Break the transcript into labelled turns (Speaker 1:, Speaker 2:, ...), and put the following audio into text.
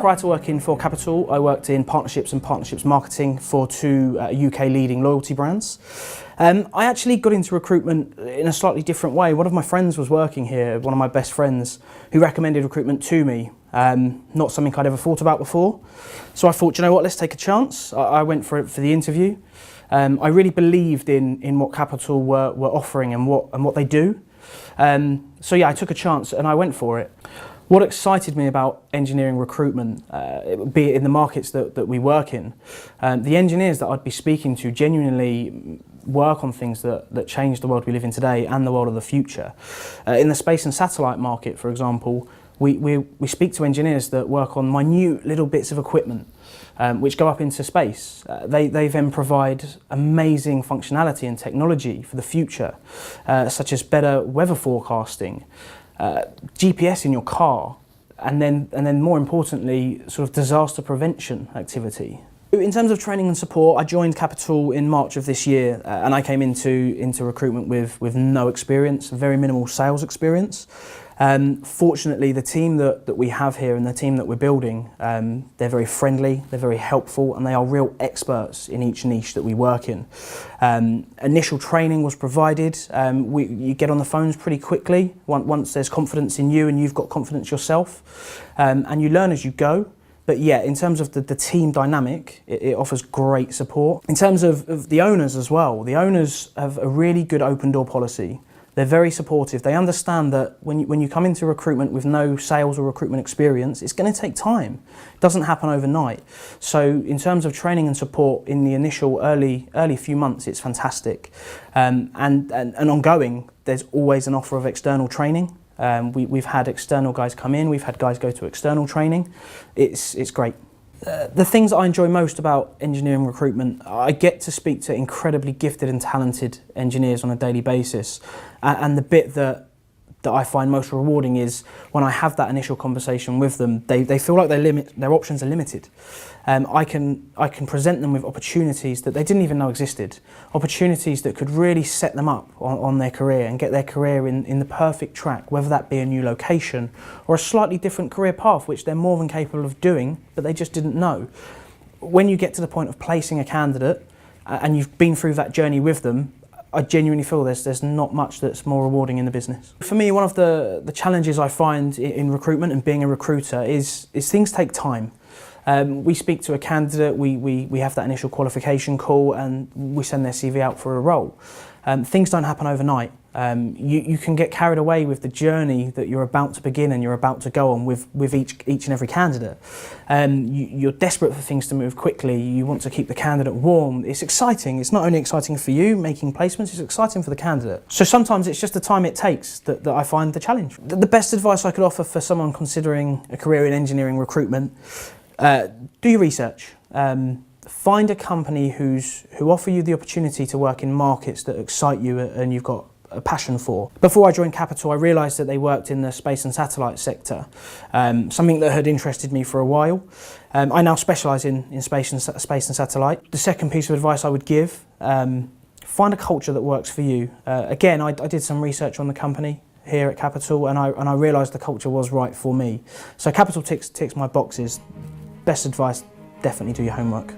Speaker 1: prior to working for Capital, I worked in partnerships and partnerships marketing for two UK leading loyalty brands. I actually got into recruitment in a slightly different way. One of my friends was working here, one of my best friends, who recommended recruitment to me. Not something I'd ever thought about before. So I thought, you know what, let's take a chance. I went for the interview. I really believed in what Capital were offering and what they do. So yeah, I took a chance and I went for it. What excited me about engineering recruitment, be it in the markets that we work in, the engineers that I'd be speaking to genuinely work on things that change the world we live in today and the world of the future. In the space and satellite market, for example, we speak to engineers that work on minute little bits of equipment which go up into space. They then provide amazing functionality and technology for the future, such as better weather forecasting, GPS in your car, and then more importantly, sort of disaster prevention activity. In terms of training and support, I joined Capital in March of this year, and I came into recruitment with no experience, very minimal sales experience. Fortunately, the team that we have here and the team that we're building, they're very friendly, they're very helpful, and they are real experts in each niche that we work in. Initial training was provided. You get on the phones pretty quickly once there's confidence in you and you've got confidence yourself, and you learn as you go. But yeah, in terms of the team dynamic, it offers great support. In terms of the owners as well, the owners have a really good open door policy. They're very supportive. They understand that when you come into recruitment with no sales or recruitment experience, it's going to take time. It doesn't happen overnight. So in terms of training and support in the initial early few months, it's fantastic. And ongoing, there's always an offer of external training. We've had external guys come in, we've had guys go to external training. It's great. The things I enjoy most about engineering recruitment, I get to speak to incredibly gifted and talented engineers on a daily basis. And the bit that I find most rewarding is when I have that initial conversation with them, they feel like their options are limited. I can present them with opportunities that they didn't even know existed, opportunities that could really set them up on their career and get their career in the perfect track, whether that be a new location or a slightly different career path, which they're more than capable of doing, but they just didn't know. When you get to the point of placing a candidate and you've been through that journey with them, I genuinely feel there's not much that's more rewarding in the business. For me, one of the challenges I find in recruitment and being a recruiter is things take time. We speak to a candidate, we have that initial qualification call and we send their CV out for a role. Things don't happen overnight. You can get carried away with the journey that you're about to begin and you're about to go on with each and every candidate. You're desperate for things to move quickly. You want to keep the candidate warm. It's exciting. It's not only exciting for you making placements, it's exciting for the candidate. So sometimes it's just the time it takes that I find the challenge. The best advice I could offer for someone considering a career in engineering recruitment, do your research. Find a company who offer you the opportunity to work in markets that excite you and you've got a passion for. Before I joined Capital, I realised that they worked in the space and satellite sector, something that had interested me for a while. I now specialise in space and satellite. The second piece of advice I would give, find a culture that works for you. Again, I did some research on the company here at Capital and I realised the culture was right for me. So Capital ticks my boxes. Best advice, definitely do your homework.